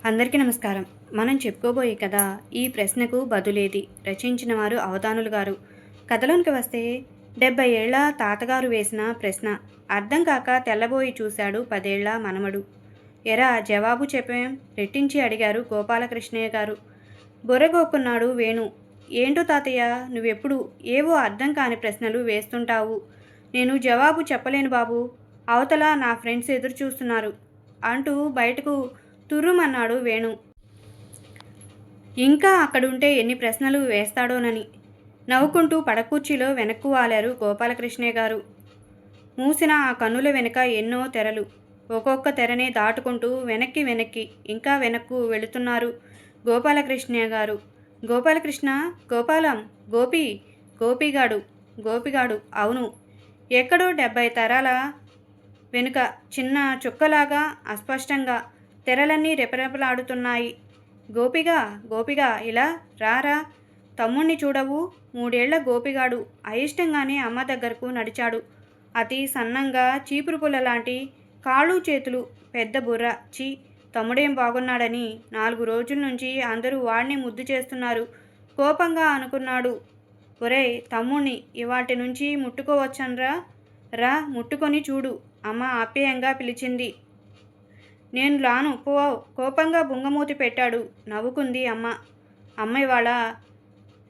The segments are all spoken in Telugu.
అందరికీ నమస్కారం. మనం చెప్పుకోబోయే కథ ఈ ప్రశ్నకు బదులేది. రచించిన వారు అవధానులు గారు. కథలోనికి వస్తే 70 ఏళ్ల తాతగారు వేసిన ప్రశ్న. అర్థం కాక తెల్లబోయి చూశాడు 10 ఏళ్ల మనమడు. ఎరా జవాబు చెప్పేం రెట్టించి అడిగారు గోపాలకృష్ణయ్య గారు. బుర్రగోక్కున్నాడు వేణు. ఏంటో తాతయ్య, నువ్వెప్పుడు ఏవో అర్థం కాని ప్రశ్నలు వేస్తుంటావు. నేను జవాబు చెప్పలేను బాబు. అవతల నా ఫ్రెండ్స్ ఎదురు చూస్తున్నారు అంటూ బయటకు తుర్రుమన్నాడు వేణు. ఇంకా అక్కడుంటే ఎన్ని ప్రశ్నలు వేస్తాడోనని నవ్వుకుంటూ పడకుర్చీలో వెనక్కు వాలారు గోపాలకృష్ణయ్య గారు. మూసిన ఆ కన్నుల వెనుక ఎన్నో తెరలు. ఒక్కొక్క తెరనే దాటుకుంటూ వెనక్కి ఇంకా వెనక్కు వెళుతున్నారు గోపాలకృష్ణయ్య గారు. గోపాలకృష్ణ, గోపాలం, గోపి, గోపిగాడు అవును. ఎక్కడో 70 తరాల వెనుక చిన్న చుక్కలాగా అస్పష్టంగా తెరలన్నీ రెపరెపలాడుతున్నాయి. గోపిగా ఇలా రారా, తమ్ముణ్ణి చూడవు. 3 ఏళ్ల గోపిగాడు అయిష్టంగానే అమ్మ దగ్గరకు నడిచాడు. అతి సన్నంగా చీపురు పుల్ల లాంటి కాళ్ళు చేతులు, పెద్ద బుర్ర. చీ, తమ్ముడేం బాగున్నాడని 4 రోజుల నుంచి అందరూ వాడిని ముద్దు చేస్తున్నారు. కోపంగా అనుకున్నాడు. ఒరేయ్ తమ్ముణ్ణి ఇవాటి నుంచి ముట్టుకోవచ్చన్రా, రా ముట్టుకొని చూడు, అమ్మ ఆప్యాయంగా పిలిచింది. నేను రాను పో, కోపంగా బుంగమూతి పెట్టాడు. నవ్వుకుంది అమ్మ. అమ్మ ఇవాళ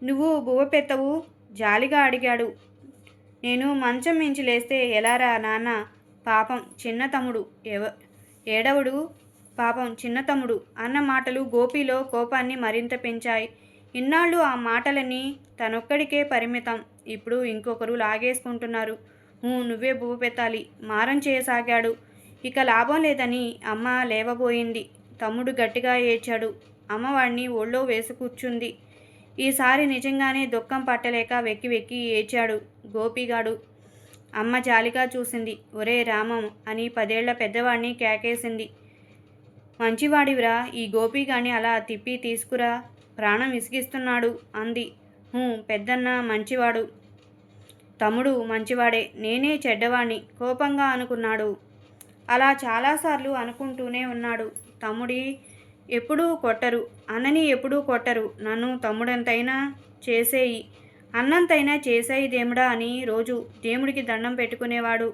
నువ్వు బువ్వ పెత్తవు, జాలిగా అడిగాడు. నేను మంచం మించి లేస్తే ఎలారా నాన్న, పాపం చిన్న తమ్ముడు ఏడవడు, పాపం చిన్న తమ్ముడు అన్న మాటలు గోపిలో కోపాన్ని మరింత పెంచాయి. ఇన్నాళ్ళు ఆ మాటలన్నీ తనొక్కడికే పరిమితం. ఇప్పుడు ఇంకొకరు లాగేసుకుంటున్నారు. నువ్వే బువ్వ పెట్టాలి, మారం చేయసాగాడు. ఇక లాభం లేదని అమ్మ లేవబోయింది. తమ్ముడు గట్టిగా ఏడ్చాడు. అమ్మ వాడిని ఒళ్ళో వేసి కూర్చుంది. ఈసారి నిజంగానే దుఃఖం పట్టలేక వెక్కి ఏడ్చాడు గోపిగాడు. అమ్మ జాలిగా చూసింది. ఒరే రామం అని 10 ఏళ్ల పెద్దవాడిని కేకేసింది. మంచివాడివిరా, ఈ గోపిగాని అలా తిప్పి తీసుకురా, ప్రాణం విసిగిస్తున్నాడు అంది. పెద్దన్న మంచివాడు, తమ్ముడు మంచివాడే, నేనే చెడ్డవాణ్ణి కోపంగా అనుకున్నాడు. అలా చాలాసార్లు అనుకుంటూనే ఉన్నాడు. తమ్ముడి ఎప్పుడూ కొట్టరు, అన్నని ఎప్పుడూ కొట్టరు, నన్ను తమ్ముడంతైనా చేసేయి, అన్నంతైనా చేసేయి దేవుడా అని రోజు దేవుడికి దండం పెట్టుకునేవాడు.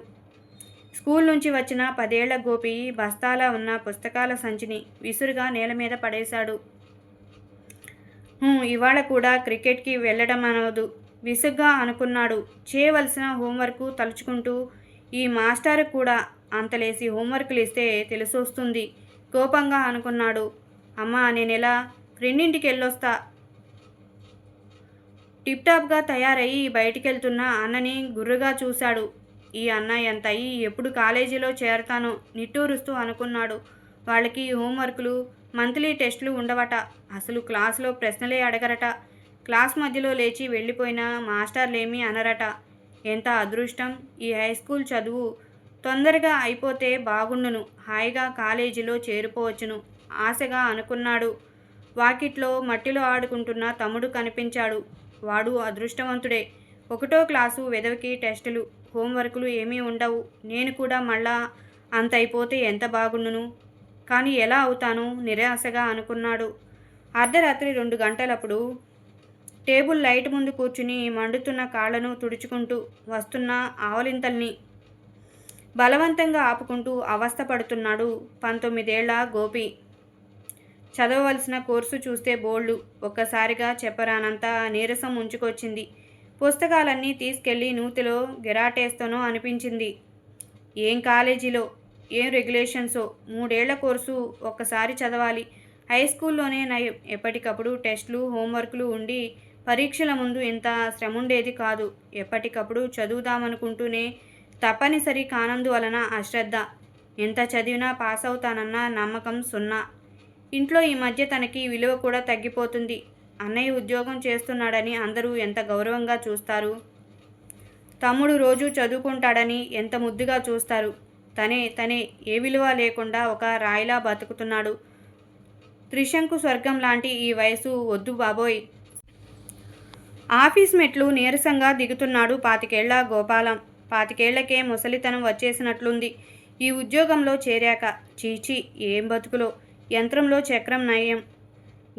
స్కూల్ నుంచి వచ్చిన 10 ఏళ్ల గోపి బస్తాలా ఉన్న పుస్తకాల సంచిని విసురుగా నేల మీద పడేశాడు. ఇవాళ కూడా క్రికెట్కి వెళ్ళడం అనవదు విసుగ్గా అనుకున్నాడు. చేయవలసిన హోంవర్క్ తలుచుకుంటూ ఈ మాస్టర్ కూడా అంతలేసి హోంవర్క్లు ఇస్తే తెలిసొస్తుంది కోపంగా అనుకున్నాడు. అమ్మా నేనెలా ఫ్రెండింటికి వెళ్ళొస్తా. టిప్టాప్గా తయారయ్యి బయటికెళ్తున్న అన్నని గుర్రుగా చూశాడు. ఈ అన్న ఎంత అయ్యి ఎప్పుడు కాలేజీలో చేరతానో నిట్టూరుస్తూ అనుకున్నాడు. వాళ్ళకి హోంవర్క్లు, మంత్లీ టెస్టులు ఉండవట. అసలు క్లాసులో ప్రశ్నలే అడగరట. క్లాస్ మధ్యలో లేచి వెళ్ళిపోయిన మాస్టర్లేమీ అనరట. ఎంత అదృష్టం! ఈ హై స్కూల్ చదువు తొందరగా అయిపోతే బాగుండును, హాయిగా కాలేజీలో చేరిపోవచ్చును ఆశగా అనుకున్నాడు. వాకిట్లో మట్టిలో ఆడుకుంటున్న తమ్ముడు కనిపించాడు. వాడు అదృష్టవంతుడే. 1వ క్లాసు వెధవికి టెస్టులు, హోంవర్కులు ఏమీ ఉండవు. నేను కూడా మళ్ళా అంత అయిపోతే ఎంత బాగుండును, కానీ ఎలా అవుతాను నిరాశగా అనుకున్నాడు. అర్ధరాత్రి 2 గంటలప్పుడు టేబుల్ లైట్ ముందు కూర్చుని మండుతున్న కాళ్లను తుడుచుకుంటూ వస్తున్న ఆవలింతల్ని బలవంతంగా ఆపుకుంటూ అవస్థపడుతున్నాడు 19 ఏళ్ల గోపి. చదవవలసిన కోర్సు చూస్తే బోల్డు, ఒక్కసారిగా చెప్పరానంత నీరసం ముంచుకొచ్చింది. పుస్తకాలన్నీ తీసుకెళ్లి నూతిలో గిరాటేస్తానో అనిపించింది. ఏం కాలేజీలో, ఏం రెగ్యులేషన్సో, 3 ఏళ్ల కోర్సు ఒక్కసారి చదవాలి. హై స్కూల్లోనే నయం, ఎప్పటికప్పుడు టెస్టులు, హోంవర్క్లు ఉండి పరీక్షల ముందు ఇంత శ్రముండేది కాదు. ఎప్పటికప్పుడు చదువుదామనుకుంటూనే తప్పనిసరి కానందువలన అశ్రద్ధ. ఎంత చదివినా పాస్ అవుతానన్న నమ్మకం సున్నా. ఇంట్లో ఈ మధ్య తనకి విలువ కూడా తగ్గిపోతుంది. అన్నయ్య ఉద్యోగం చేస్తున్నాడని అందరూ ఎంత గౌరవంగా చూస్తారు. తమ్ముడు రోజు చదువుకుంటాడని ఎంత ముద్దుగా చూస్తారు. తనే ఏ విలువ లేకుండా ఒక రాయిలా బతుకుతున్నాడు. త్రిశంకు స్వర్గం లాంటి ఈ వయసు వద్దు బాబోయ్. ఆఫీస్ మెట్లు నీరసంగా దిగుతున్నాడు 25 ఏళ్ల గోపాలం. 25 ఏళ్లకే ముసలితనం వచ్చేసినట్లుంది ఈ ఉద్యోగంలో చేరాక. చీచీ, ఏం బతుకులో! యంత్రంలో చక్రం నయం,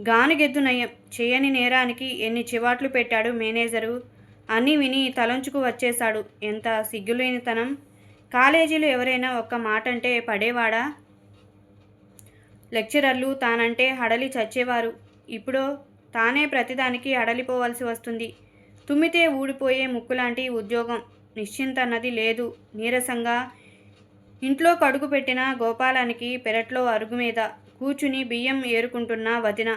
గానుగెద్దు నయం. చేయని నేరానికి ఎన్ని చివాట్లు పెట్టాడు మేనేజరు. అన్నీ విని తలంచుకు వచ్చేశాడు. ఎంత సిగ్గులేనితనం! కాలేజీలో ఎవరైనా ఒక్క మాటంటే పడేవాడా? లెక్చరర్లు తానంటే హడలి చచ్చేవారు. ఇప్పుడు తానే ప్రతిదానికి హడలిపోవలసి వస్తుంది. తుమ్మితే ఊడిపోయే ముక్కులాంటి ఉద్యోగం. నిశ్చింతన్నది లేదు. నీరసంగా ఇంట్లో కడుగు పెట్టిన గోపాలానికి పెరట్లో అరుగు మీద కూర్చుని బియ్యం ఏరుకుంటున్న వదిన,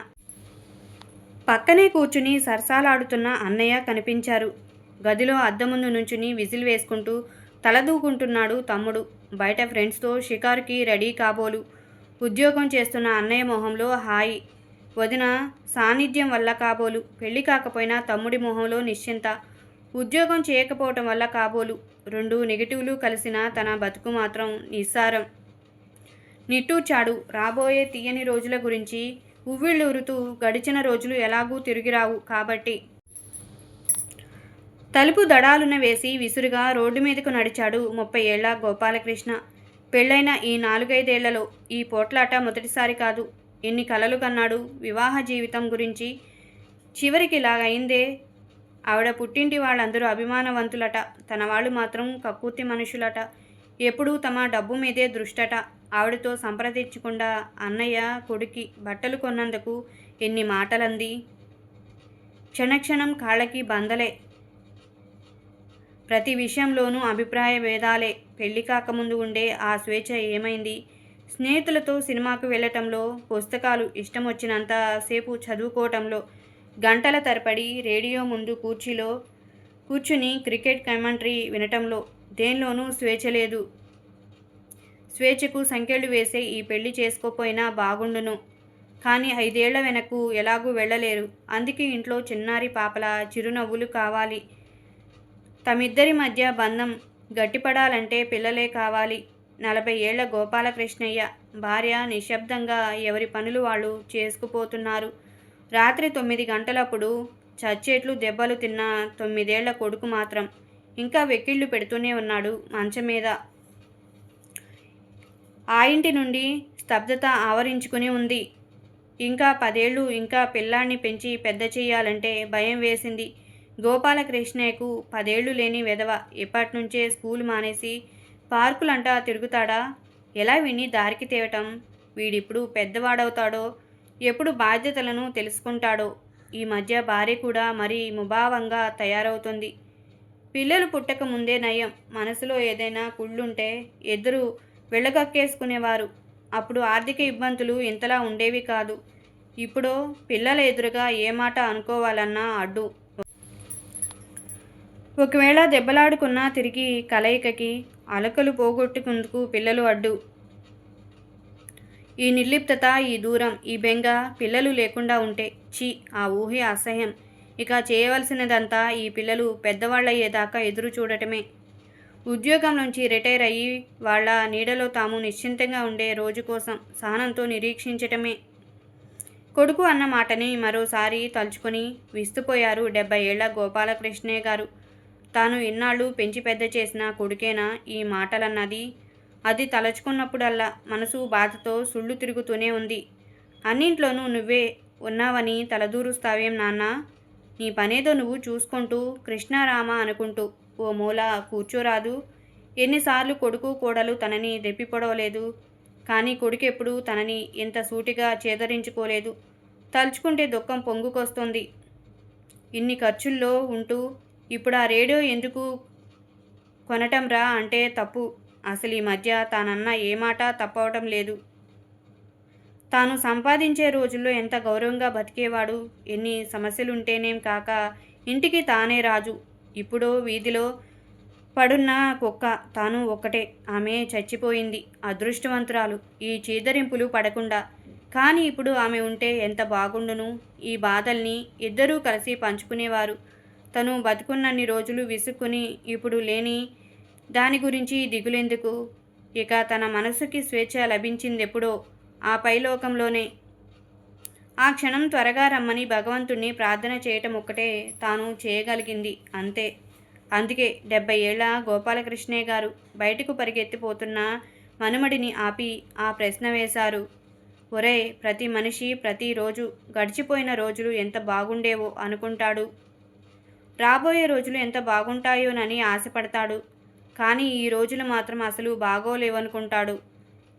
పక్కనే కూర్చుని సరసాలాడుతున్న అన్నయ్య కనిపించారు. గదిలో అద్దం ముందు నుంచుని విజిల్ వేసుకుంటూ తలదూకుంటున్నాడు తమ్ముడు. బయట ఫ్రెండ్స్తో షికారుకి రెడీ కాబోలు. ఉద్యోగం చేస్తున్న అన్నయ్య మొహంలో హాయి, వదిన సాన్నిధ్యం వల్ల కాబోలు. పెళ్లి కాకపోయినా తమ్ముడి మొహంలో నిశ్చింత. ఉద్యోగం చేయకపోవటం వల్ల కాబోలు. రెండు నెగిటివ్లు కలిసిన తన బతుకు మాత్రం నిస్సారం. నిట్టూర్చాడు. రాబోయే తీయని రోజుల గురించి ఉవ్విళ్ళూరుతూ. గడిచిన రోజులు ఎలాగూ తిరిగిరావు కాబట్టి. తలుపు దడాలున వేసి విసురుగా రోడ్డు మీదకు నడిచాడు 30 ఏళ్ల గోపాలకృష్ణ. పెళ్ళైన ఈ 4-5 ఏళ్లలో ఈ పోట్లాట మొదటిసారి కాదు. ఎన్ని కలలు కన్నాడు వివాహ జీవితం గురించి. చివరికి ఇలాగైందే. ఆవిడ పుట్టింటి వాళ్ళందరూ అభిమానవంతులట. తన వాళ్ళు మాత్రం కక్కుర్తి మనుషులట. ఎప్పుడూ తమ డబ్బు మీదే దృష్టట. ఆవిడతో సంప్రదించకుండా అన్నయ్య కొడుకి బట్టలు కొన్నందుకు ఎన్ని మాటలంది. క్షణక్షణం కాళ్ళకి బందలే. ప్రతి విషయంలోనూ అభిప్రాయ భేదాలే. పెళ్లి కాకముందు ఉండే ఆ స్వేచ్ఛ ఏమైంది? స్నేహితులతో సినిమాకు వెళ్ళటంలో, పుస్తకాలు ఇష్టం వచ్చినంత సేపు చదువుకోవటంలో, గంటల తరబడి రేడియో ముందు కుర్చీలో కూర్చుని క్రికెట్ కమెంటరీ వినటంలో, దేనిలోనూ స్వేచ్ఛ లేదు. స్వేచ్ఛకు సంకెళ్ళు వేసే ఈ పెళ్లి చేసుకోపోయినా బాగుండును. కానీ 5 ఏళ్ల వెనక్కు ఎలాగూ వెళ్ళలేరు. అందుకే ఇంట్లో చిన్నారి పాపల చిరునవ్వులు కావాలి. తమిద్దరి మధ్య బంధం గట్టిపడాలంటే పిల్లలే కావాలి. 40 ఏళ్ల గోపాలకృష్ణయ్య భార్య నిశ్శబ్దంగా ఎవరి పనులు వాళ్ళు చేసుకుపోతున్నారు. రాత్రి 9 గంటలప్పుడు చచ్చేట్లు దెబ్బలు తిన్న 9 ఏళ్ల కొడుకు మాత్రం ఇంకా వెక్కిళ్ళు పెడుతూనే ఉన్నాడు మంచం మీద. ఆ ఇంటి నుండి స్తబ్దత ఆవరించుకుని ఉంది. ఇంకా 10 ఏళ్ళు ఇంకా పిల్లాన్ని పెంచి పెద్ద చెయ్యాలంటే భయం వేసింది గోపాలకృష్ణయ్యకు. 10 ఏళ్ళు లేని వెధవ ఎప్పటినుంచే స్కూలు మానేసి పార్కులంటా తిరుగుతాడా? ఎలా వీణ్ణి దారికి తేవటం? వీడిప్పుడు పెద్దవాడవుతాడో, ఎప్పుడు బాధ్యతలను తెలుసుకుంటాడో. ఈ మధ్య భార్య కూడా మరీ ముభావంగా తయారవుతుంది. పిల్లలు పుట్టక ముందే నయం. మనసులో ఏదైనా కుళ్ళుంటే ఎదురు వెళ్ళగక్కేసుకునేవారు. అప్పుడు ఆర్థిక ఇబ్బందులు ఇంతలా ఉండేవి కాదు. ఇప్పుడు పిల్లల ఎదురుగా ఏ మాట అనుకోవాలన్నా అడ్డు. ఒకవేళ దెబ్బలాడుకున్నా తిరిగి కలయికకి, అలకలు పోగొట్టుకుందుకు పిల్లలు అడ్డు. ఈ నిర్లిప్తత, ఈ దూరం, ఈ బెంగ పిల్లలు లేకుండా ఉంటే ఛీ, ఆ ఊహే అసహ్యం. ఇక చేయవలసినదంతా ఈ పిల్లలు పెద్దవాళ్ళయ్యేదాకా ఎదురు చూడటమే. ఉద్యోగం నుంచి రిటైర్ అయ్యి వాళ్ళ నీడలో తాము నిశ్చింతంగా ఉండే రోజు కోసం సహనంతో నిరీక్షించటమే. కొడుకు అన్న మాటని మరోసారి తలుచుకొని విస్తుపోయారు 70 ఏళ్ల గోపాలకృష్ణయ్య గారు. తాను ఇన్నాళ్ళు పెంచి పెద్ద చేసిన కొడుకేనా ఈ మాటలన్నది? అది తలచుకున్నప్పుడల్లా మనసు బాధతో సుళ్ళు తిరుగుతూనే ఉంది. అన్నింట్లోనూ నువ్వే ఉన్నావని తలదూరుస్తావేం నాన్నా? నీ పనేదో నువ్వు చూసుకుంటూ కృష్ణారామ అనుకుంటూ ఓ మూల కూర్చోరాదు? ఎన్నిసార్లు కొడుకు కోడలు తనని దెప్పిపొడవలేదు. కానీ కొడుకెప్పుడు తనని ఇంత సూటిగా చేదరించుకోలేదు. తలుచుకుంటే దుఃఖం పొంగుకొస్తోంది. ఇన్ని ఖర్చుల్లో ఉంటూ ఇప్పుడు ఆ రేడియో ఎందుకు కొనటంరా అంటే తప్పు. అసలు ఈ మధ్య తానన్న ఏ మాట తప్పవటం లేదు. తాను సంపాదించే రోజుల్లో ఎంత గౌరవంగా బతికేవాడు. ఎన్ని సమస్యలుంటేనేం కాక ఇంటికి తానే రాజు. ఇప్పుడు వీధిలో పడున్న కుక్క. తాను ఒక్కటే. ఆమె చచ్చిపోయింది. అదృష్టవంతురాలు ఈ చీదరింపులు పడకుండా. కానీ ఇప్పుడు ఆమె ఉంటే ఎంత బాగుండును. ఈ బాధల్ని ఇద్దరూ కలిసి పంచుకునేవారు. తను బతుకున్నన్ని రోజులు విసుక్కుని ఇప్పుడు లేని దాని గురించి దిగులెందుకు? ఇక తన మనసుకి స్వేచ్ఛ లభించిందెప్పుడో ఆ పైలోకంలోనే. ఆ క్షణం త్వరగా రమ్మని భగవంతుణ్ణి ప్రార్థన చేయటం ఒక్కటే తాను చేయగలిగింది. అంతే. అందుకే 70 ఏళ్ల గోపాలకృష్ణయ్య గారు బయటకు పరిగెత్తిపోతున్న మనుమడిని ఆపి ఆ ప్రశ్న వేశారు. ఒరేయ్, ప్రతి మనిషి ప్రతిరోజు గడిచిపోయిన రోజులు ఎంత బాగుండేవో అనుకుంటాడు. రాబోయే రోజులు ఎంత బాగుంటాయోనని ఆశపడతాడు. కానీ ఈ రోజులు మాత్రం అసలు బాగోలేవనుకుంటాడు.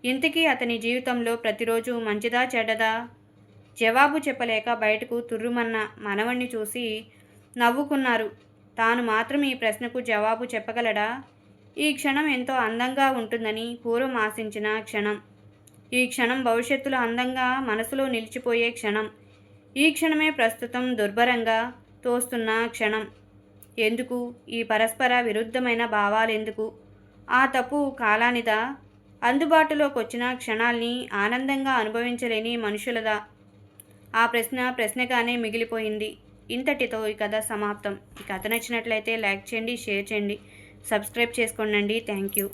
ఇంతకీ అతని జీవితంలో ప్రతిరోజు మంచిదా చెడ్డదా? జవాబు చెప్పలేక బయటకు తుర్రుమన్న మనవణ్ణి చూసి నవ్వుకున్నారు. తాను మాత్రం ఈ ప్రశ్నకు జవాబు చెప్పగలడా? ఈ క్షణం ఎంతో అందంగా ఉంటుందని పూర్వం ఆశించిన క్షణం. ఈ క్షణం భవిష్యత్తులో అందంగా మనసులో నిలిచిపోయే క్షణం. ఈ క్షణమే ప్రస్తుతం దుర్భరంగా తోస్తున్న క్షణం. ఎందుకు ఈ పరస్పర విరుద్ధమైన భావాలెందుకు? ఆ తప్పు కాలానిదా? అందుబాటులోకొచ్చిన క్షణాల్ని ఆనందంగా అనుభవించలేని మనుషులదా? ఆ ప్రశ్న ప్రశ్నగానే మిగిలిపోయింది. ఇంతటితో ఈ కథ సమాప్తం. ఈ కథ నచ్చినట్లయితే లైక్ చేయండి, షేర్ చేయండి, సబ్స్క్రైబ్ చేసుకోండి. Thank you.